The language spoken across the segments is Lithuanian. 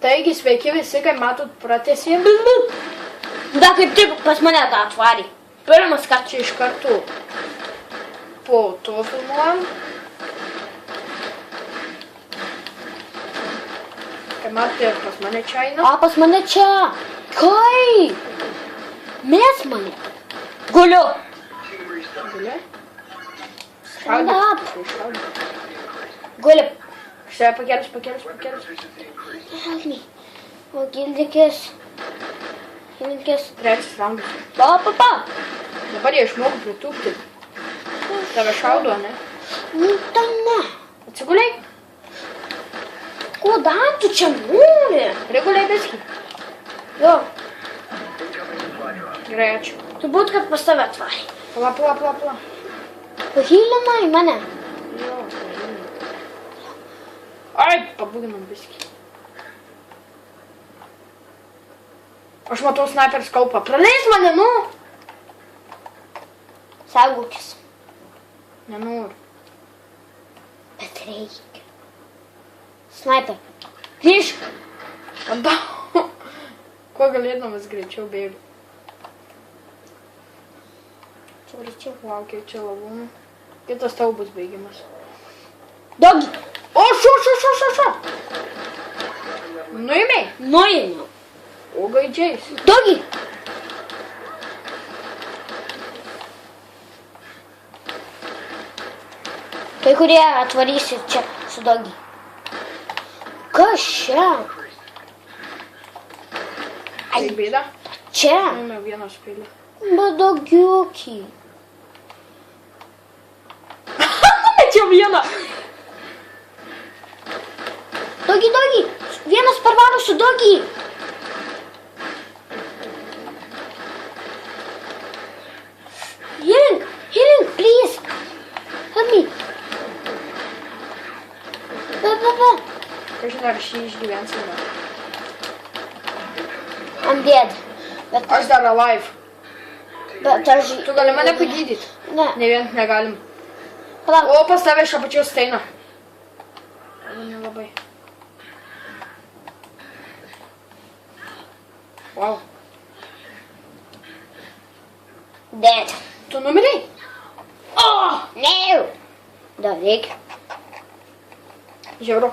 Taigi, sveiki visi, kaip matot, pratęsėm. Da, kaip tik pas mane tą atvarį. Pirmas kartas. Čia iš karto po to filmuojam. Kaip matote, pas mane čia eina. A, pas mane čia. Kaip? Mes mane. Guliu. Guli? Stand up. Šaudyk. Guli. Štai pakelis. Help me. O gildikis. Gildikis. Trečias raundas. Pa. Dabar jie išmoko pritūpti. Tave šaudo, ne? Nu, tai ne. Atsiguliai? Ko dar tu čia nori? Priguliai biskį. Jo. Gerai, ačiū. Turbūt, kad pas tave atvarė. Pala. Pahylinai mane. Jo, ai, pabūginam biskį. Aš matau sniper skaupą. Praleis mane, nu! Saugokis. Nenoriu. Bet reikia. Sniper. Grįžk. Atau. Kuo galėdamas greičiau bėgu. Čia greičiau laukia, čia lavūnų. Kitas tau bus baigimas. Dogi. O, šo. Nuėmei? Nuėmiau. O gaidžiais. Dogi. Kai kurie atvarysi čia su dogi. Kas čia? Tai bėda? Čia. Nuėmė vieną spėlį. Bet dogiukį. Čia vieną. Dogi. Vienas parvaro su dogi. Healing, please. Help me. Va. Kažin ar šį išgyvensime. I'm dead. Bet Aš dar alive. aš... Tu gali mane pagydyti? Ne. Ne vien negalim. Palauk. O, pas tave iš apačios steina. Nelabai. Wow. Dead. Tu numirei? Oh, no. Dar reikia. Žiauru.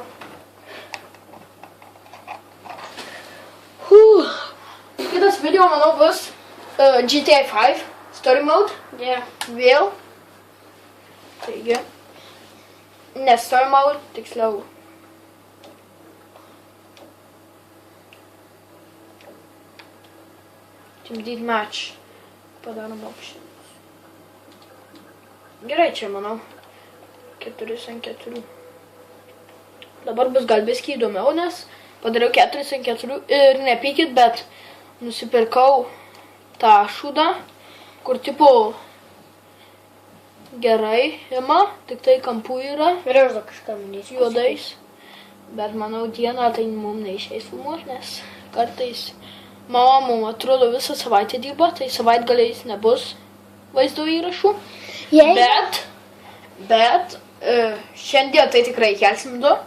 Kitas video, manau, bus GTA 5 Story Mode. Yeah. Vėl. Taigi. Ne Story Mode, tiksliau. Team Deathmatch. Padarom options. Gerai čia, manau. 4x4. Dabar bus gal biskį įdomiau, nes padariau 4x4 ir nepykit, bet nusipirkau tą šūdą, kur tipo gerai ima, tik tai kampų yra Ir aš dar kažką minėsiu. juodais. Bet manau dieną tai mums neišeis filmuoti, nes kartais mama mums atrodo visą savaitę dirba, tai savaitgaliais nebus vaizdo įrašų. Bet šiandien tai tikrai kelsim 2.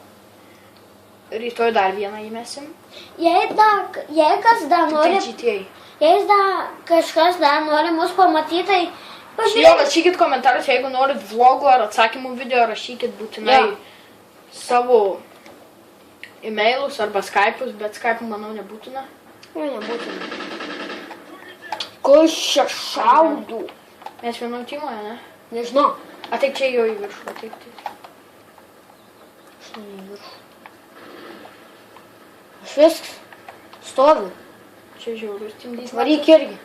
Rytoj dar vieną įmesim. Jei kas dar nori, GTA. kažkas dar nori mus pamatyti, tai Jo, pažiūrėk. rašykit komentarus, jeigu norit vlogų ar atsakymų video, rašykit būtinai Jo. savo e-mailus arba Skype'us, bet Skype'ų manau nebūtina. Ne, nebūtina. Kas čia šaudų? Mes vienam timoje, ne? Nežinau. Ateik čia jo į viršų, ateik. Aš ne į viršų. Aš viskas. Stoviu. Čia žiaurus timdys. Varyk irgi.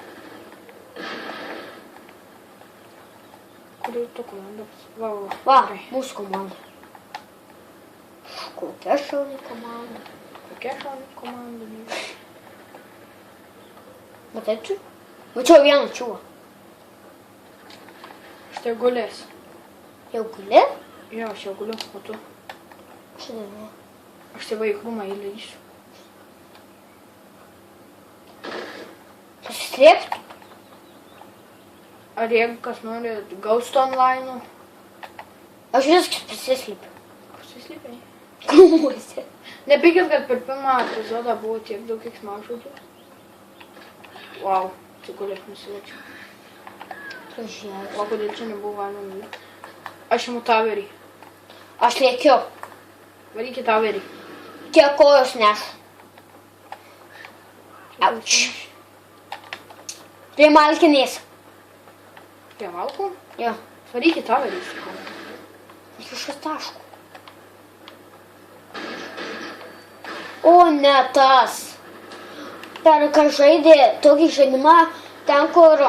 Kurių tu komandos? Va. Va, Gerai. mūsų komanda. Kokia šauni komanda. Kokia šauni komanda? Matai čia? Mačiau vieną čiūvą. Štai gulės. Jau guli? Jo, aš jau guliu, o tu? Šitą ne. Aš tai vaikrumą įleisiu. Pasislėpti? Ar jeigu kas nori Ghost Online'ų? Aš viskas pasislėpiu. Pasislėpiai. Krūmuose. Nepykit, kad per pirmą epizodą buvo tiek daug keiksmažodžių. Wow, atsigulęs nusilačiau. Pažiūrėjau. O kodėl čia nebuvo galima nuvykti? Aš imu taverį. Aš lėkiu. Varykit taverį. Kiek kojos nešu. Auč. Prie malkinės. Prie malkų? Jo. Varykit taverį. sakau. Aš iš taškų. O, ne tas. Perka žaidė tokį žaidimą, ten kur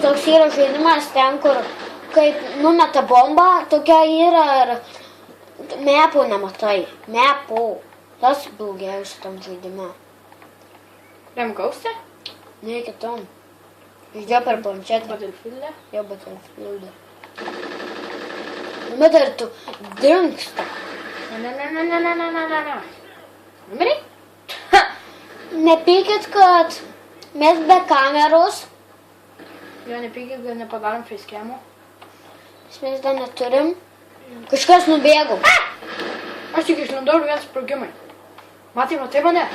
toks yra žaidimas, ten kur kaip numeta bombą, tokia yra ir mepų nematai. Mepų. Tas blogiausia tam žaidime. Remgauste? Ne kitom. Žiūrėjau per planšetę. Battlefieldą? Jo, Battlefieldą. Bet ar tu dingsta? Ne. Numeriai? Nepykit, kad mes be kameros, Jo, nepykit, kad nepadarom facecam'o. mes dar neturim. Kažkas nubėgo. Aš tik išlindau ir vien sprogimai. Matai mane?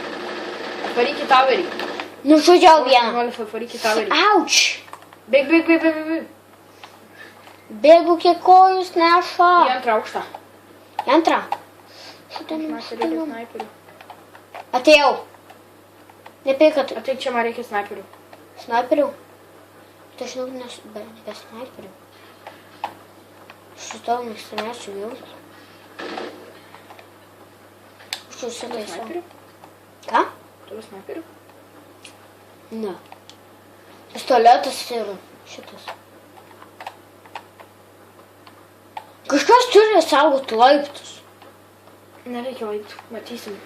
Varykit taverį. Nužudžiau vieną. Varykit taverį. Auč! Bėg. Bėgu, kiek kojus neša. Į antrą aukštą. Į antrą. Mes reikia snaiperių. Atėjau. Nepykit. Ateik čia, man reikia snaiperių. Snaiperių? Tai žinau, nes be snaiperių. Šitau mėgstamiausių ginklų. Aš jau sutaisau. Snaiperių? Ką? Turiu snaiperių? Ne. Pistoletas ir šitas. Kažkas turi saugoti laiptus. Nereikia laiptų, matysim.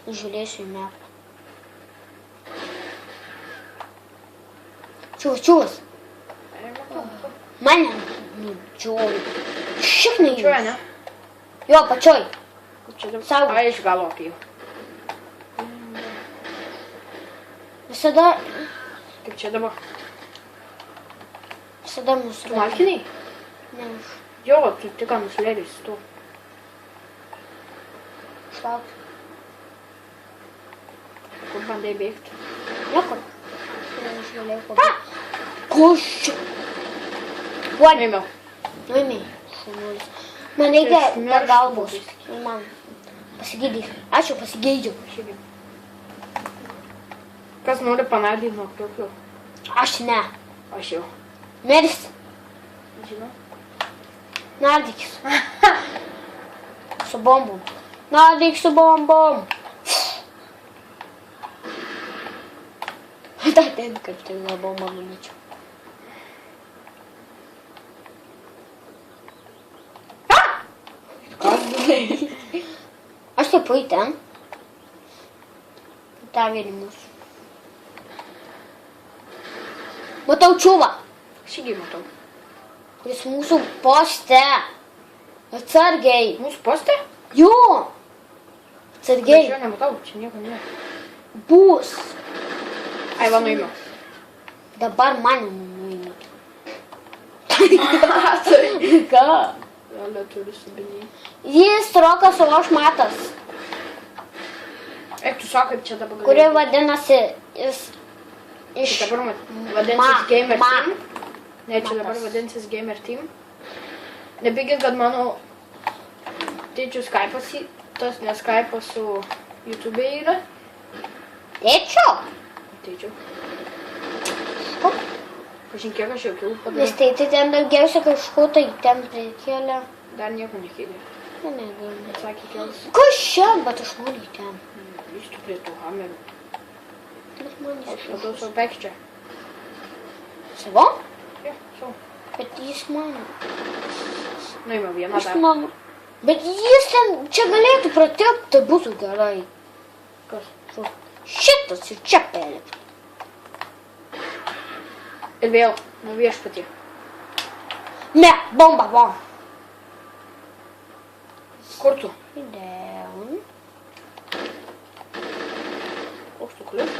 Žiūrėsiu į mepą. Čiūvas. Mane nudžioju. Šiknai. Čia, ne? Jo, pačioj. Čia dabar. Saugok. Ai, iš galo atėjau. Visada Kaip čia dabar? mūsų Tu malkiniai? Ne, aš Jo, tu tik ką nusileidęs tu. šlauk. Kur bandai bėgti? Niekur. Aš galėjau pabėgti. Koš čia? Uodė. Neimiau. Nuėmė. Šunulis. Man reikia Čia šmėrš pagalbos. žmogus. Ir man pasigydyk. Aš jau pasigeidžiau. Šiaip. Kas nori panardyti nuo krioklių? Aš ne. Aš jau. Mirsi. Žinau. Nardykis. Su bombom. Nardyk su bombom. Dar ten kaip tai la bomba numečiau. Kas darai? Aš taip į ten. Ta vieni mūsų. Matau čiūvą, Aš irgi matau. kuris mūsų poste. Atsargiai. Mūsų postė? Jo. Aš Atsargiai. jo nematau, čia nieko nėra. Bus. Ai, va nuėmiau. Dabar mane nuėmė. Tai. Ką? Gal turi subinį. Jis rokas, o aš matas. Eik, tu sako, kaip čia dabar gali. Kuri vadinasi jis iš... Tai dabar vadinsis Gamer Ma. Team. Ne, čia dabar Matas. vadinsis Gamer Team. Nepykit, kad mano tėčių Skype'as, tas ne Skype'as su YouTube yra. Tėčio? Tėčių. Ko? Kažin kiek aš jau kilų Nes padariau. tai ten daugiausia kažko tai ten prikėlė. Dar nieko nekėlė. Ne, negaliu. Sakė kels. Kas čia? Bet aš noriu į ten. Įstu prie tų hamerių. Bet man Aš jis matau savo pekščią. Savo? Jo, savo. Bet jis mano. Nuėmiau vieną Aš dar. mano. Bet jis ten čia galėtų pratepti, tai būtų gerai. Kas? Šitas ir čia pelėt. Ir vėl, nu viešpatie. Ne, bomba, bomba. Kur tu? Down. Koks tu klius?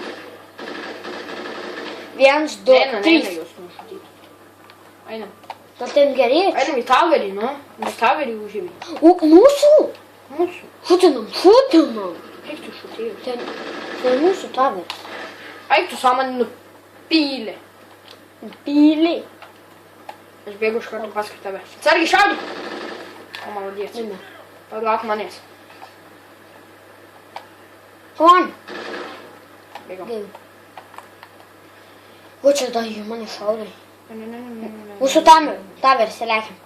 1, 2, Eina 3. jūs nužudyti. Einam. Gal ten gerėčiau. Einam į taverį, nu. Mes taverį užėmė. O, mūsų? Mūsų. Šutinam. Eik tu šutėjus. Ten mūsų taveris. Eik tu sąmonį nupylė. Pyliai. Aš bėgu iš karto paskui tave. Atsargiai šaudyk. O, maladėts. Ne. Paglauk manęs. Kom. Bėgam. Gerai. O čia dar jų mane šaudai. Ne. Mūsų taveris, lekiam.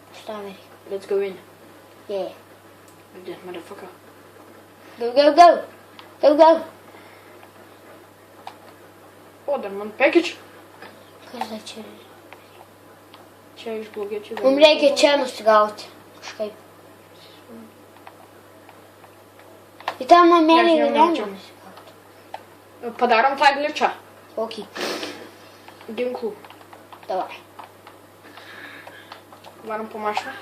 Mūsų taverį. Let's go in. Yeah. Dead motherfucker. Go. O, dar man package. Kas dar čia yra? Čia iš blogiečių. Mums reikia čia nusigauti. Kažkaip. Į tą namelį Ne, aš reikia nejaučiu. nusigauti. Padarom tą glitchą. Kokį? Ginklų. Davai. Varom po mašiną.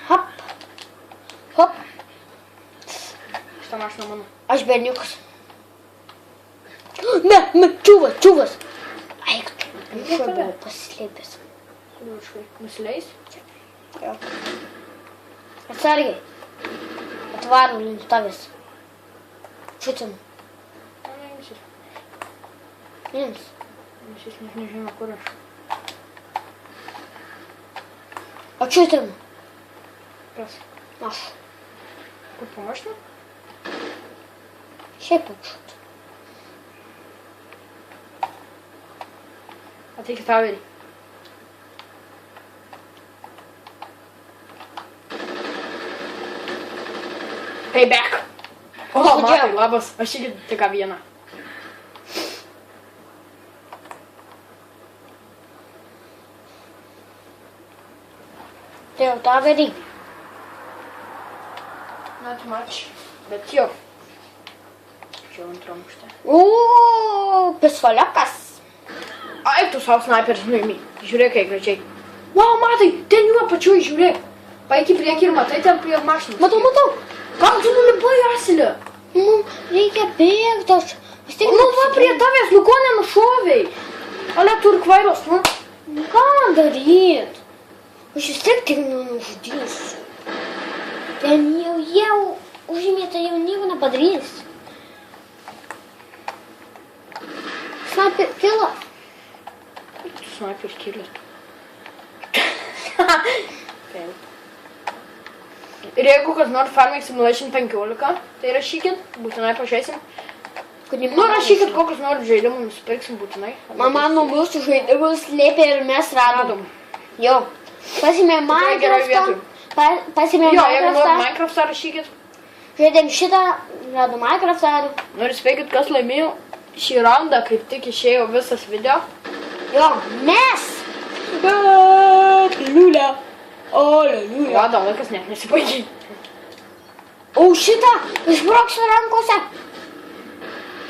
Hop. Hop. Šitą mašiną mano. Aš berniukas. Ne, čiuvas. Eik tu. Aš čia buvau pasislėpęs. Kodėl štai? Nusileis? Jo. Atsargiai. Atvarom link tavęs. Šutim. Imsis. Ims. Imsis, nes nežino, kur aš. Atšutim. Kas? Aš. Kur po mašiną? Šiaip atšut. Ateik į taverį. Payback. O, matai, labas. Aš irgi tik ką vieną. Tai jau taverį. Not much. Bet jo. Čia antram aukšte. Pistoliukas. Ai, tu savo sniperis nuimi. Žiūrėk, kaip gražiai. Wow, matai, ten jų apačioj, žiūrėk. Paeik į priekį ir matai ten prie mašinos. Matau. Kam tu nulipai, Asilė? Reikia bėgti, aš vis tiek Nu, va, prie tavęs, nu ko nenušovei? Ale, tu ir kvailos, nu. Ką man daryt? Aš vis tiek tik nenužudysiu. Ten jau užėmė, tai jau nieko nepadarys. Sniper kilo. Tu sniperis kilęs. Taip. Ir jeigu kas nors Farming Simulation 15, tai rašykit, būtinai pažiūrėsim. Nu, rašykit, kokius nors žaidimus nusipirksim būtinai. Mano mūsų žaidimus slėpė ir mes radom. Jo. Pasimėm Tikrai geroj Minecraftą. vietoj. Pasimėm Jo, jeigu nori Minecraftą. Minecraftą rašykit. Žaidėm šitą, radom Minecraftą. Noriu spėkit, kas laimėjo šį raundą, kaip tik išėjo visas video. Jo, mes. Liulia. Aleluja. Vada, laikas net nesibaigė. O šitą išbroksiu rankose.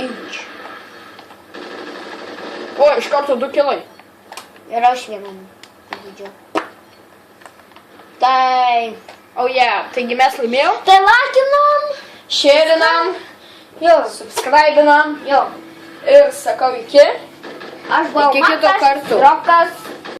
Inč. O, iš karto 2 kilai. Ir aš vienam žaidžiu. Tai. O, yeah, taigi mes laimėjom. Tai lakinam. Šėrinam, Jo. subscribinam Jo. ir sakau iki. Aš buvau Iki kito Matas, karto. Rokas.